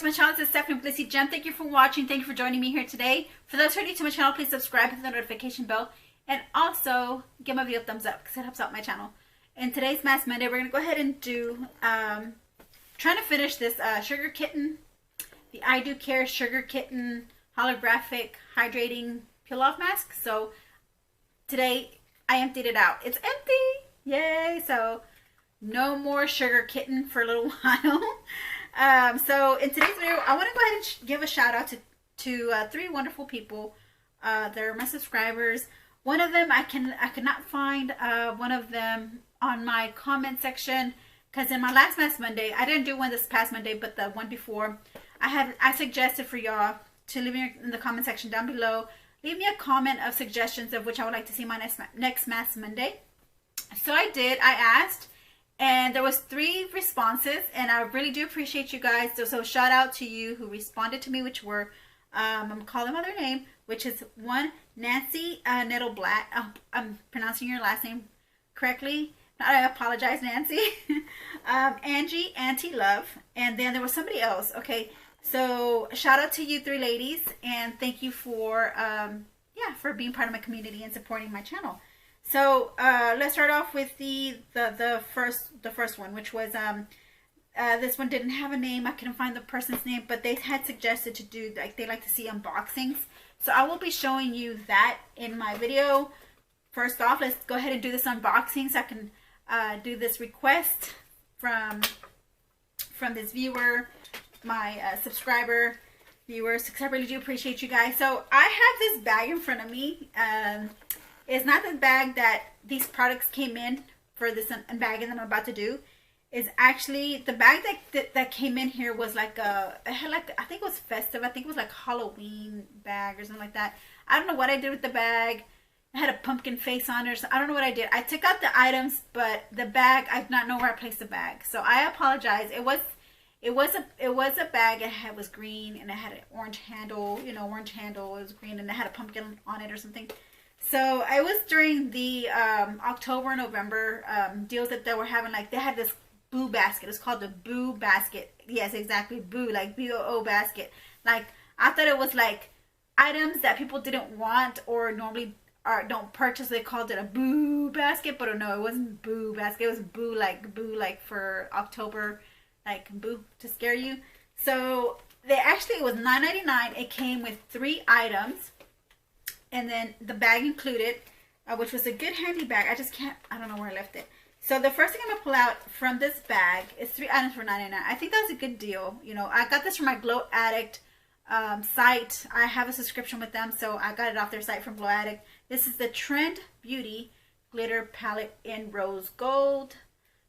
my channel. This is Stephanie glitzzygem. Thank you for watching. Thank you for joining me here today. For those who are new to my channel, please subscribe, hit the notification bell, and also give my video a thumbs up because it helps out my channel. In today's Mask Monday, we're going to go ahead and do, trying to finish this Sugar Kitten, the I Do Care Sugar Kitten holographic hydrating peel-off mask. So today I emptied it out. It's empty! Yay! So no more Sugar Kitten for a little while. So in today's video, I want to go ahead and give a shout out to three wonderful people. They're my subscribers. One of them I could not find one of them on my comment section, because in my last Mask Monday, I didn't do one this past Monday, but the one before, I suggested for y'all to leave me in the comment section down below. Leave me a comment of suggestions of which I would like to see my next Mask Monday. So I did. I asked, and there was 3 responses, and I really do appreciate you guys. So shout out to you who responded to me, which were, I'm calling by their name, which is one, Nancy Nettleblatt. I'm pronouncing your last name correctly. I apologize, Nancy. Angie, Auntie Love, and then there was somebody else. Okay, so shout out to you 3 ladies, and thank you for for being part of my community and supporting my channel. So let's start off with the first one, which was this one didn't have a name. I couldn't find the person's name, but they had suggested to do, like, they like to see unboxings. So I will be showing you that in my video. First off, let's go ahead and do this unboxing so I can do this request from this viewer, my subscriber viewers, because I really do appreciate you guys. So I have this bag in front of me. It's not the bag that these products came in for this unbagging that I'm about to do. Is actually the bag that came in here was like it had like, I think it was festive. I think it was like Halloween bag or something like that. I don't know what I did with the bag. It had a pumpkin face on it. So I don't know what I did. I took out the items, but the bag, I did not know where I placed the bag. So I apologize. It was a bag. It was green and it had an orange handle. You know, orange handle. It was green and it had a pumpkin on it or something. So I was during the October and November deals that they were having. Like, they had this Boo basket. It's called the Boo basket. Yes, exactly. Boo, like BOO basket. Like, I thought it was like items that people didn't want or normally don't purchase. They called it a Boo basket, but no, it wasn't Boo basket. It was Boo like for October, like Boo to scare you. So it was $9.99. It came with 3 items, and then the bag included, which was a good handy bag. I don't know where I left it. So the first thing I'm going to pull out from this bag is 3 items for $9.99. I think that's a good deal. You know, I got this from my Glow Addict site. I have a subscription with them, so I got it off their site from Glow Addict. This is the Trend Beauty Glitter Palette in Rose Gold.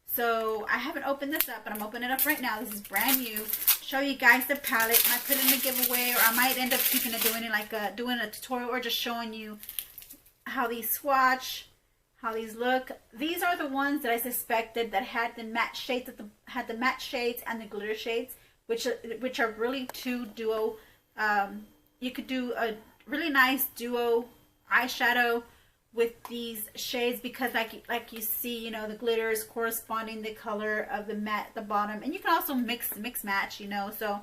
So I haven't opened this up, but I'm opening it up right now. This is brand new. Show you guys the palette. I might put it in a giveaway, or I might end up keeping it, doing a tutorial, or just showing you how these swatch, how these look. These are the ones that I suspected that had the matte shades, and the glitter shades, which are really 2 duo. You could do a really nice duo eyeshadow with these shades, because like you see, you know, the glitter is corresponding the color of the matte at the bottom, and you can also mix match, you know. So,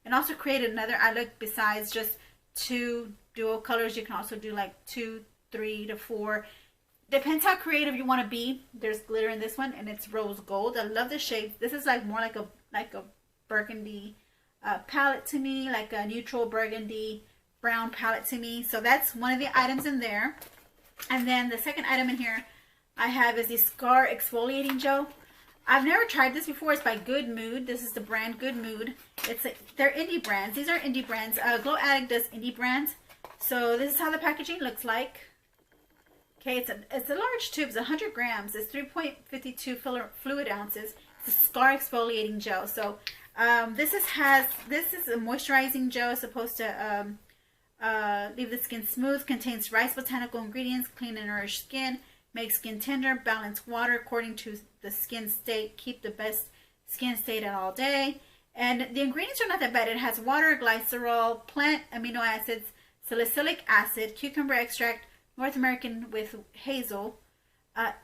and also create another eye look besides just 2 duo colors. You can also do like 2, 3 to 4. Depends how creative you want to be. There's glitter in this one, and it's rose gold. I love the shades. This is like more like a burgundy palette to me, like a neutral burgundy brown palette to me. So that's one of the items in there. And then the second item in here I have is the Scar Exfoliating Gel. I've never tried this before. It's by Good Mood. This is the brand Good Mood. They're indie brands. These are indie brands. Glow Addict does indie brands. So this is how the packaging looks like. Okay, it's a large tube. It's 100 grams. It's 3.52 fluid ounces. It's a Scar Exfoliating Gel. So this is a moisturizing gel. It's supposed to leave the skin smooth. Contains rice botanical ingredients. Clean and nourish skin. Make skin tender. Balance water according to the skin state. Keep the best skin state all day. And the ingredients are not that bad. It has water, glycerol, plant amino acids, salicylic acid, cucumber extract, North American with hazel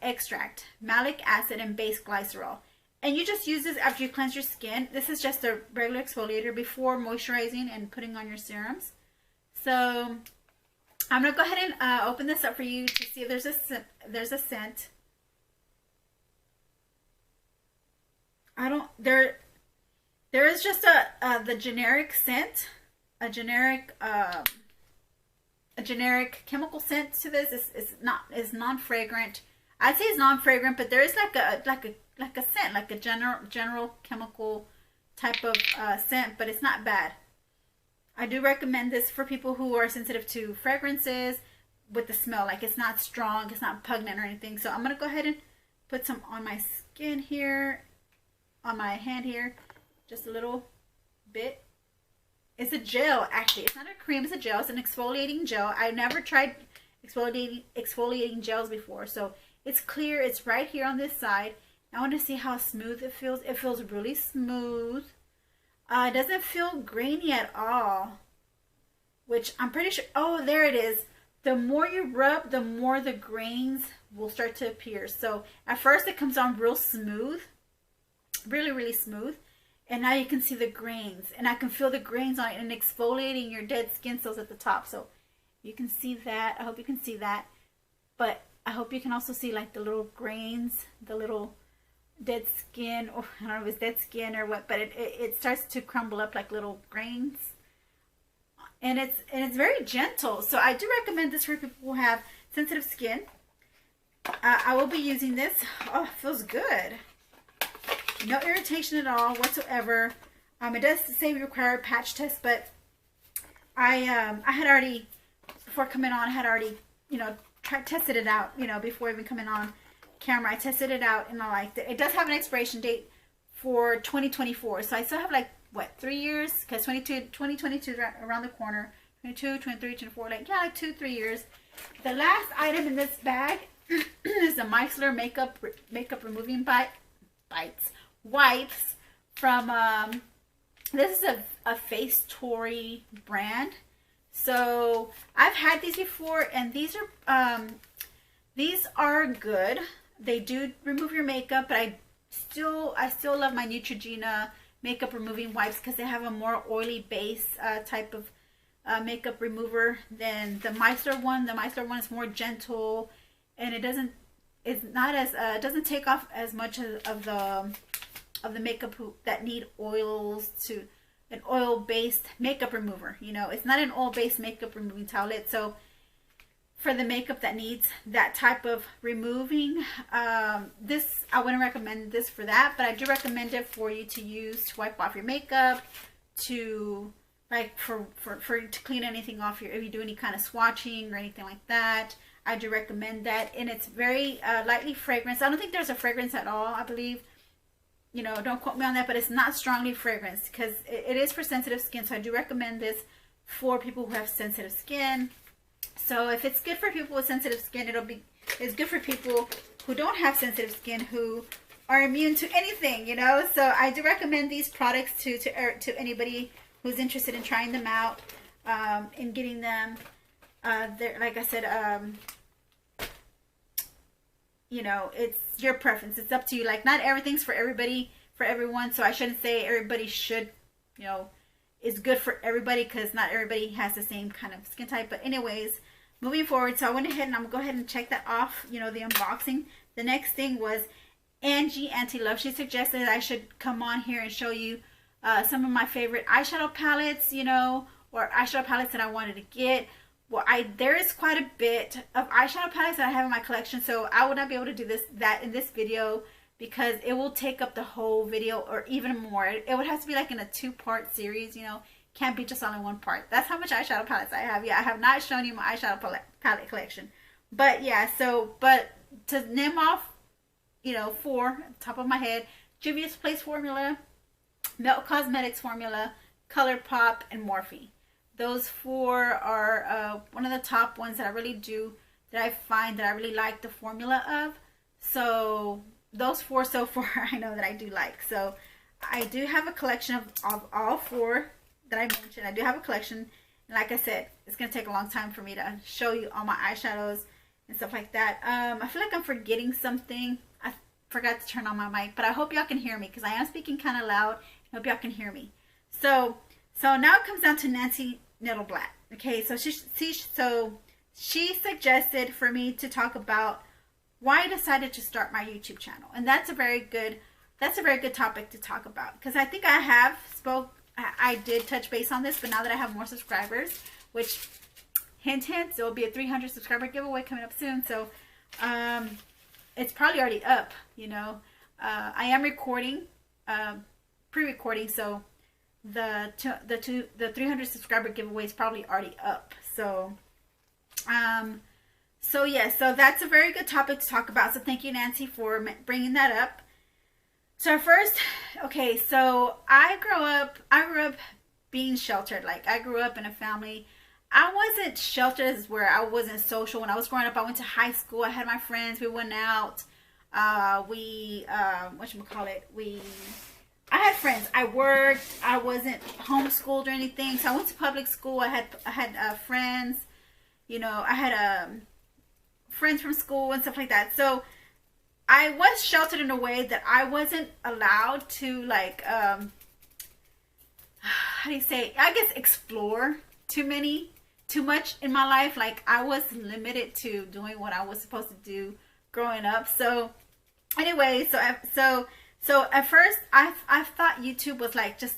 extract, malic acid, and base glycerol. And you just use this after you cleanse your skin. This is just a regular exfoliator before moisturizing and putting on your serums. So I'm going to go ahead and open this up for you to see if there's a scent. There is just the generic scent, a generic chemical scent to this. It's non-fragrant. I'd say it's non-fragrant, but there is like a scent, like a general chemical type of scent, but it's not bad. I do recommend this for people who are sensitive to fragrances with the smell. Like, it's not strong, it's not pungent or anything. So I'm gonna go ahead and put some on my skin here, on my hand here, just a little bit. It's a gel, actually. It's not a cream, it's a gel. It's an exfoliating gel. I've never tried exfoliating gels before, so it's clear. It's right here on this side. I want to see how smooth it feels. It feels really smooth. It doesn't feel grainy at all, which I'm pretty sure. Oh, there it is. The more you rub, the more the grains will start to appear. So at first it comes on real smooth, really, really smooth. And now you can see the grains, and I can feel the grains on it and exfoliating your dead skin cells at the top. So you can see that. I hope you can see that. But I hope you can also see like the little grains, the little dead skin, or I don't know if it's dead skin or what, but it starts to crumble up like little grains. And it's very gentle. So I do recommend this for people who have sensitive skin. I will be using this. Oh, it feels good. No irritation at all whatsoever. It does say we require a patch test, but I had already, before coming on, I had already, tested it out, before even coming on camera. I tested it out and I liked it. It does have an expiration date for 2024, so I still have like, what, 3 years? Because 2022 is around the corner. 22, 23, 24, like 2-3 years. The last item in this bag is the Micellar makeup removing wipes from this is a Face Tory brand. So I've had these before, and these are good. They do remove your makeup, but I still love my Neutrogena makeup removing wipes because they have a more oily base type of makeup remover than the Micellar one. The Micellar one is more gentle, and it doesn't take off as much of the makeup that need oils to an oil-based makeup remover. It's not an oil-based makeup removing towelette. So for the makeup that needs that type of removing, this, I wouldn't recommend this for that, but I do recommend it for you to use to wipe off your makeup, to like for to clean anything off if you do any kind of swatching or anything like that. I do recommend that, and it's very lightly fragranced. I don't think there's a fragrance at all, I believe. Don't quote me on that, but it's not strongly fragranced because it is for sensitive skin. So I do recommend this for people who have sensitive skin. So if it's good for people with sensitive skin, it's good for people who don't have sensitive skin, who are immune to anything, So I do recommend these products to anybody who's interested in trying them out, and getting them. Like I said, it's your preference. It's up to you. Like, not everything's for everybody, for everyone. So I shouldn't say everybody should, is good for everybody, because not everybody has the same kind of skin type. But anyways, moving forward, so I went ahead and I'm going to go ahead and check that off, the unboxing. The next thing was Angie Anti-Love. She suggested I should come on here and show you some of my favorite eyeshadow palettes, or eyeshadow palettes that I wanted to get. Well, there is quite a bit of eyeshadow palettes that I have in my collection, so I would not be able to do that in this video, because it will take up the whole video or even more. It would have to be like in a 2-part series, can't be just all in one part. That's how much eyeshadow palettes I have. Yeah, I have not shown you my eyeshadow palette collection. But yeah, but to name off, 4 top of my head: Juvia's Place Formula, Melt Cosmetics Formula, ColourPop, and Morphe. Those 4 are one of the top ones that I really like the formula of. So those 4 so far I know that I do like. So I do have a collection of all 4 that I mentioned. I do have a collection, and like I said, it's going to take a long time for me to show you all my eyeshadows and stuff like that. I feel like I'm forgetting something. forgot to turn on my mic, but I hope y'all can hear me because I am speaking kind of loud. I hope y'all can hear me. So now it comes down to Nancy Nettleblatt. Okay, so she suggested for me to talk about why I decided to start my YouTube channel, and that's a very good topic to talk about, because I think I did touch base on this, but now that I have more subscribers, which hint hint, there will be a 300 subscriber giveaway coming up soon. So it's probably already up, you know. I am recording, pre-recording, so the 300 subscriber giveaway is probably already up. So yeah, so that's a very good topic to talk about. So thank you, Nancy, for bringing that up. So first, okay, so I grew up being sheltered. Like, I grew up in a family. I wasn't sheltered as where I wasn't social. When I was growing up, I went to high school. I had my friends. We went out. I had friends. I worked. I wasn't homeschooled or anything. So I went to public school. I had friends. You know, I had friends from school and stuff like that. So I was sheltered in a way that I wasn't allowed to, like, how do you say, I guess, explore too much in my life. Like, I was limited to doing what I was supposed to do growing up. So anyway, so at first I thought YouTube was like just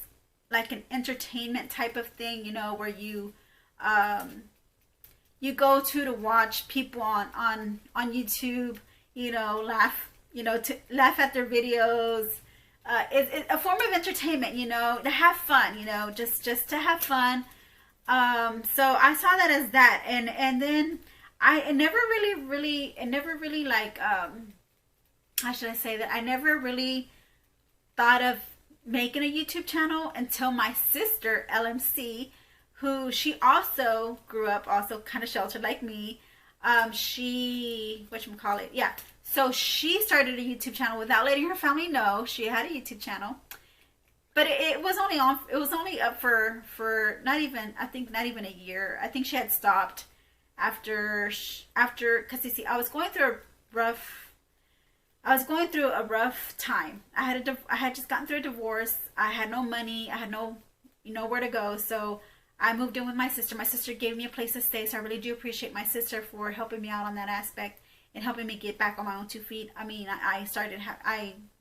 like an entertainment type of thing, you know, where you go to watch people on YouTube, you know, to laugh at their videos. It's a form of entertainment, you know, to have fun, you know, just to have fun. So I saw that as that, and then I never really like, how should I say that? I never really thought of making a YouTube channel until my sister, LMC, who she also grew up also kind of sheltered like me. Yeah. So she started a YouTube channel without letting her family know she had a YouTube channel. But it was only up for not even a year. I think she had stopped after, because you see, I was going through a rough time. I had just gotten through a divorce. I had no money. I had nowhere to go. So I moved in with my sister. My sister gave me a place to stay, so I really do appreciate my sister for helping me out on that aspect and helping me get back on my own 2 feet. I mean, I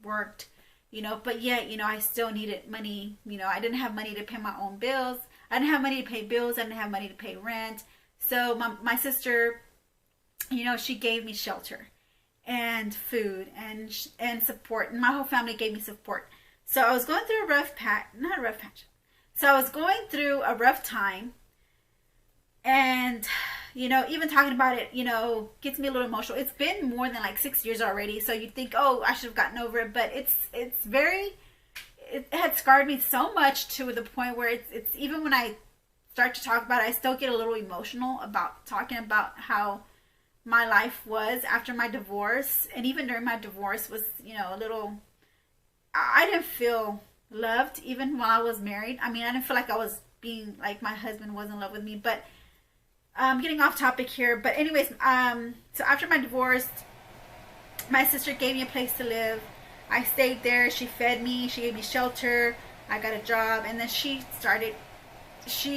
worked, you know, but yet, you know, I still needed money. You know, I didn't have money to pay my own bills. I didn't have money to pay bills. I didn't have money to pay rent. So my sister, you know, she gave me shelter and food and support, and my whole family gave me support. So I was going through So I was going through a rough time, and, you know, even talking about it, you know, gets me a little emotional. It's been more than like 6 years already, so you'd think, oh, I should have gotten over it, but it had scarred me so much to the point where it's even when I start to talk about it, I still get a little emotional about talking about how my life was after my divorce, and even during my divorce was, you know, a little, I didn't feel loved even while I was married. I mean, I didn't feel like I was being, like, my husband was in love with me. But I'm getting off topic here. But anyways, so after my divorce, my sister gave me a place to live. I stayed there. She fed me. She gave me shelter. I got a job. And then she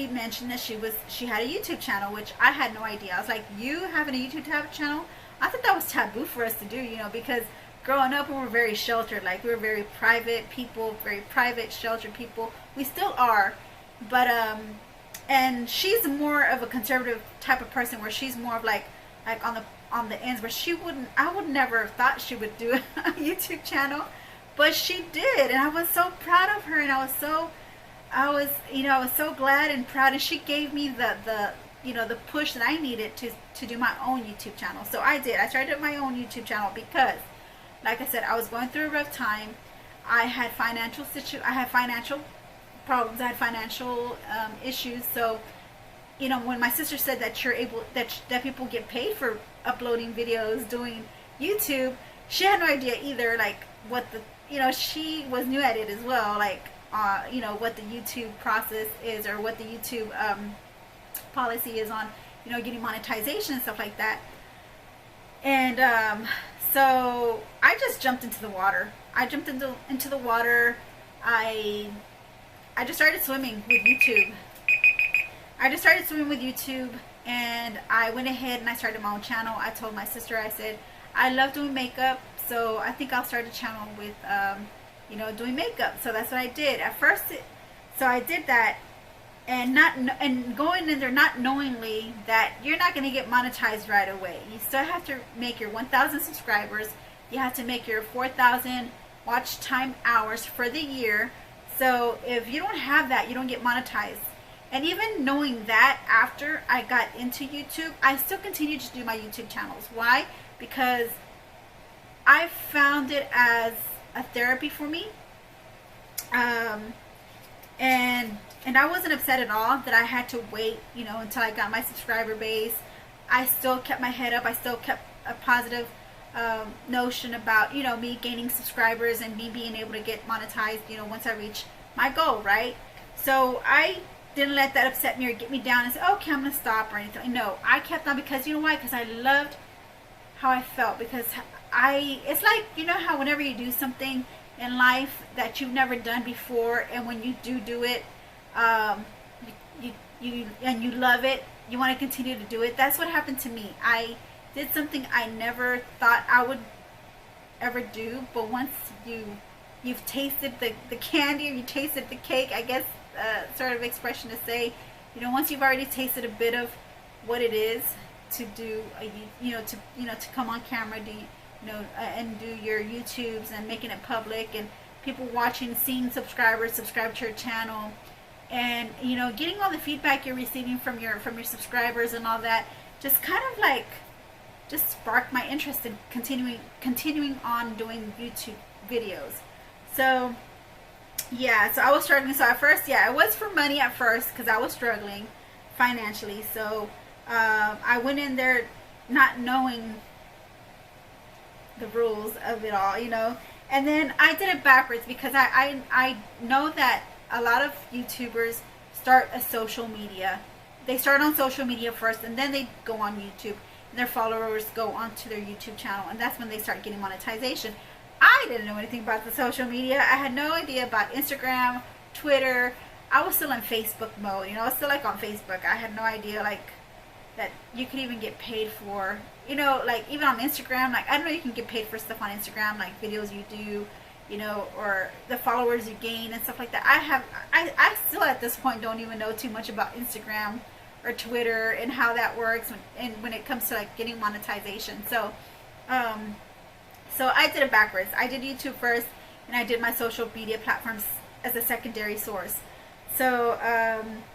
mentioned that she had a YouTube channel, which I had no idea. I was like, you having a YouTube channel? I thought that was taboo for us to do, you know, because growing up, we were very sheltered. Like, we were very private people, very private, sheltered people. We still are. But, and she's more of a conservative type of person, where she's more of like on the ends, where I would never thought she would do a YouTube channel, but she did. And I was so proud of her, and I was so glad and proud. And she gave me the push that I needed to do my own YouTube channel. So I did. I started my own YouTube channel because, like I said, I was going through a rough time. I had financial problems. I had financial issues. So, you know, when my sister said that that people get paid for uploading videos, doing YouTube, she had no idea either, like, what she was new at it as well, like, you know, what the YouTube process is, or what the YouTube policy is on, you know, getting monetization and stuff like that. And So I just jumped into the water. I jumped into the water. I just started swimming with YouTube. And I went ahead and I started my own channel. I told my sister, I said, I love doing makeup, so I think I'll start a channel with, you know, doing makeup. So that's what I did. At first, so I did that, and going in there not knowingly that you're not going to get monetized right away. You still have to make your 1,000 subscribers. You have to make your 4,000 watch time hours for the year. So if you don't have that, you don't get monetized. And even knowing that, after I got into YouTube, I still continued to do my YouTube channels. Why? Because I found it as a therapy for me. And I wasn't upset at all that I had to wait, you know, until I got my subscriber base. I still kept my head up. I still kept a positive notion about, you know, me gaining subscribers and me being able to get monetized, you know, once I reach my goal, right? So I didn't let that upset me or get me down and say, okay, I'm going to stop or anything. No, I kept on because, you know why? Because I loved how I felt. Because it's like, you know how whenever you do something in life that you've never done before, and when you do it, you love it, you want to continue to do it. That's what happened to me. I did something I never thought I would ever do, but once you've tasted the candy, or you tasted the cake, I guess, sort of expression to say, you know, once you've already tasted a bit of what it is to do, to come on camera, and do your YouTubes and making it public, and people watching, seeing subscribers subscribe to your channel, and, you know, getting all the feedback you're receiving from your subscribers and all that, just kind of like just sparked my interest in continuing on doing YouTube videos. So yeah, so I was struggling. So at first, yeah, it was for money at first because I was struggling financially. So I went in there not knowing the rules of it all, you know. And then I did it backwards because I know that a lot of YouTubers start a social media. They start on social media first, and then they go on YouTube. And their followers go onto their YouTube channel, and that's when they start getting monetization. I didn't know anything about the social media. I had no idea about Instagram, Twitter. I was still in Facebook mode. You know, I was still like on Facebook. I had no idea like that you could even get paid for, you know, like even on Instagram. Like I don't know, you can get paid for stuff on Instagram, like videos you do, you know, or the followers you gain and stuff like that. I still at this point don't even know too much about Instagram or Twitter and how that works when it comes to like getting monetization. So so I did it backwards. I did YouTube first, and I did my social media platforms as a secondary source. So,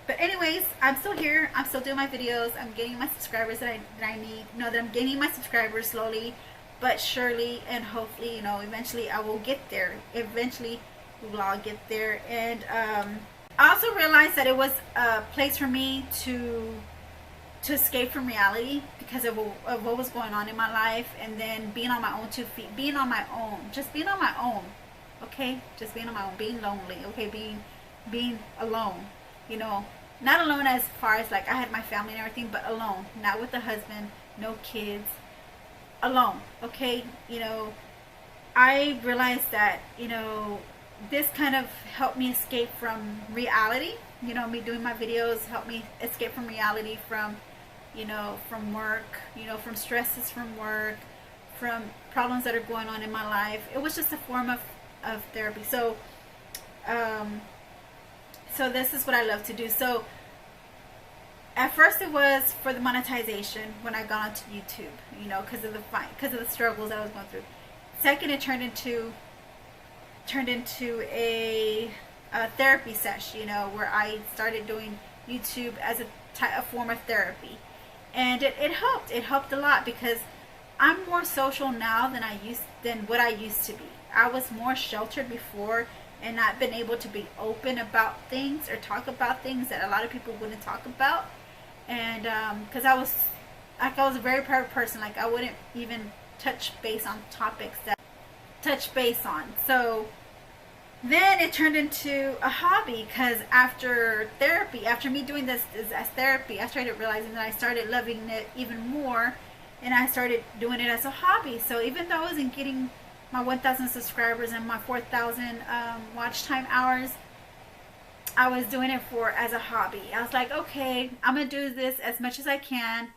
but anyways, I'm still here. I'm still doing my videos. I'm getting my subscribers that I need. You know, that I'm gaining my subscribers slowly but surely, and hopefully, you know, eventually I will get there. Eventually, we will all get there. And I also realized that it was a place for me to escape from reality because of what was going on in my life, and then being on my own 2 feet, being on my own, just being on my own, okay, just being on my own, being lonely, okay, being alone, you know, not alone as far as like I had my family and everything, but alone, not with a husband, no kids, alone, okay, you know, I realized that, you know, this kind of helped me escape from reality, you know, me doing my videos helped me escape from reality, from, you know, from work, you know, from stresses from work, from problems that are going on in my life. It was just a form of therapy. So, so this is what I love to do. So, at first it was for the monetization when I got onto YouTube, you know, because of the struggles I was going through. Second, it turned into a therapy session, you know, where I started doing YouTube as a form of therapy. And it helped. It helped a lot because I'm more social now than what I used to be. I was more sheltered before and not been able to be open about things or talk about things that a lot of people wouldn't talk about. And because I was a very private person, like I wouldn't even touch base on topics that touch base on. So then it turned into a hobby, because after therapy, after me doing this as therapy, I started realizing that I started loving it even more, and I started doing it as a hobby. So even though I wasn't getting my 1,000 subscribers and my 4,000 watch time hours, I was doing it as a hobby. I was like, okay, I'm gonna do this as much as I can,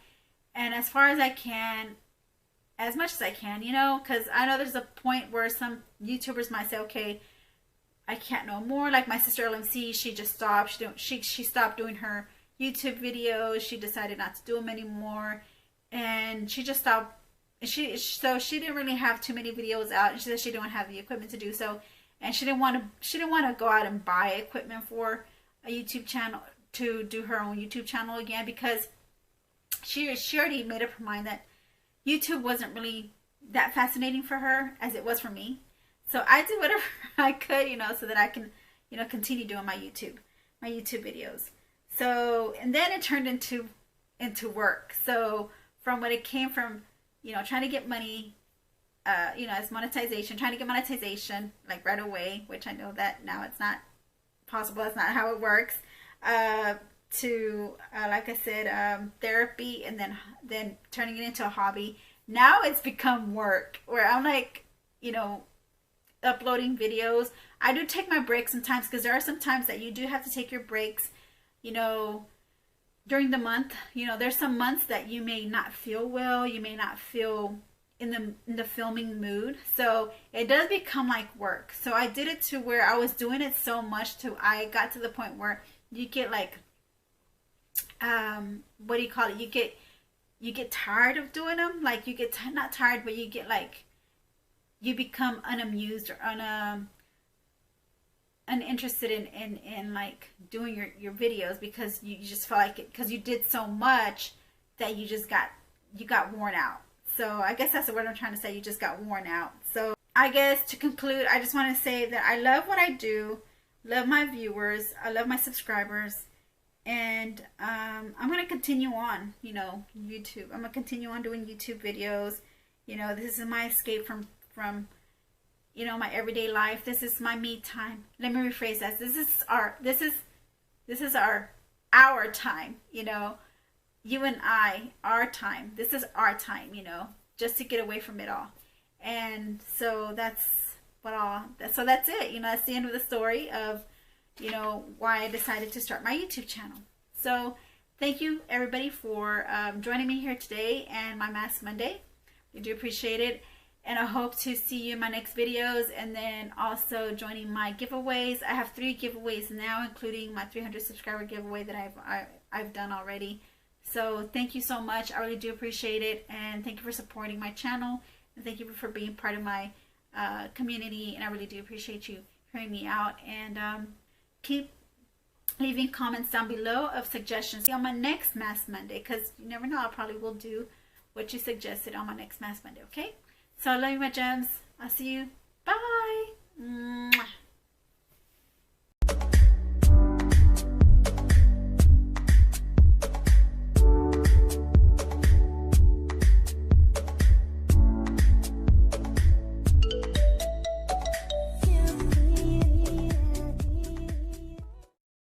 and as far as I can, as much as I can, you know, because I know there's a point where some YouTubers might say, okay, I can't no more. Like my sister LMC, she just stopped. She stopped doing her YouTube videos. She decided not to do them anymore, and she just stopped. So she didn't really have too many videos out, and she said she didn't have the equipment to do so, and she didn't want to go out and buy equipment for a YouTube channel to do her own YouTube channel again, because she already made up her mind that YouTube wasn't really that fascinating for her as it was for me. So I did whatever I could, you know, so that I can, you know, continue doing my YouTube videos. So, and then it turned into work. So from what it came from, you know, trying to get money, you know, as monetization, trying to get monetization like right away, which I know that now it's not possible. That's not how it works. To like I said, therapy, and then turning it into a hobby. Now it's become work, where I'm like, you know, uploading videos. I do take my breaks sometimes, because there are some times that you do have to take your breaks, you know, during the month. You know, there's some months that you may not feel well, you may not feel in the filming mood, so it does become like work. So I did it to where I was doing it so much to I got to the point where you get like what do you call it, you get tired of doing them. Like you get not tired, but you get like, you become unamused or uninterested in like doing your videos, because you just feel like it, because you did so much that you got worn out. So I guess that's the word I'm trying to say. You just got worn out. So I guess to conclude, I just want to say that I love what I do, love my viewers, I love my subscribers, and I'm going to continue on, you know, YouTube. I'm going to continue on doing YouTube videos. You know, this is my escape from you know, my everyday life. This is my me time. Let me rephrase that. This is our time, you know. You and I, our time. This is our time, you know, just to get away from it all. And so that's it. You know, that's the end of the story of, you know, why I decided to start my YouTube channel. So thank you everybody for joining me here today and my Mask Monday. We do appreciate it. And I hope to see you in my next videos, and then also joining my giveaways. I have 3 giveaways now, including my 300 subscriber giveaway that I've done already. So thank you so much. I really do appreciate it, and thank you for supporting my channel, and thank you for being part of my community. And I really do appreciate you hearing me out, and keep leaving comments down below of suggestions on my next Mask Monday, because you never know, I probably will do what you suggested on my next Mask Monday. Okay? So I love you, my gems. I'll see you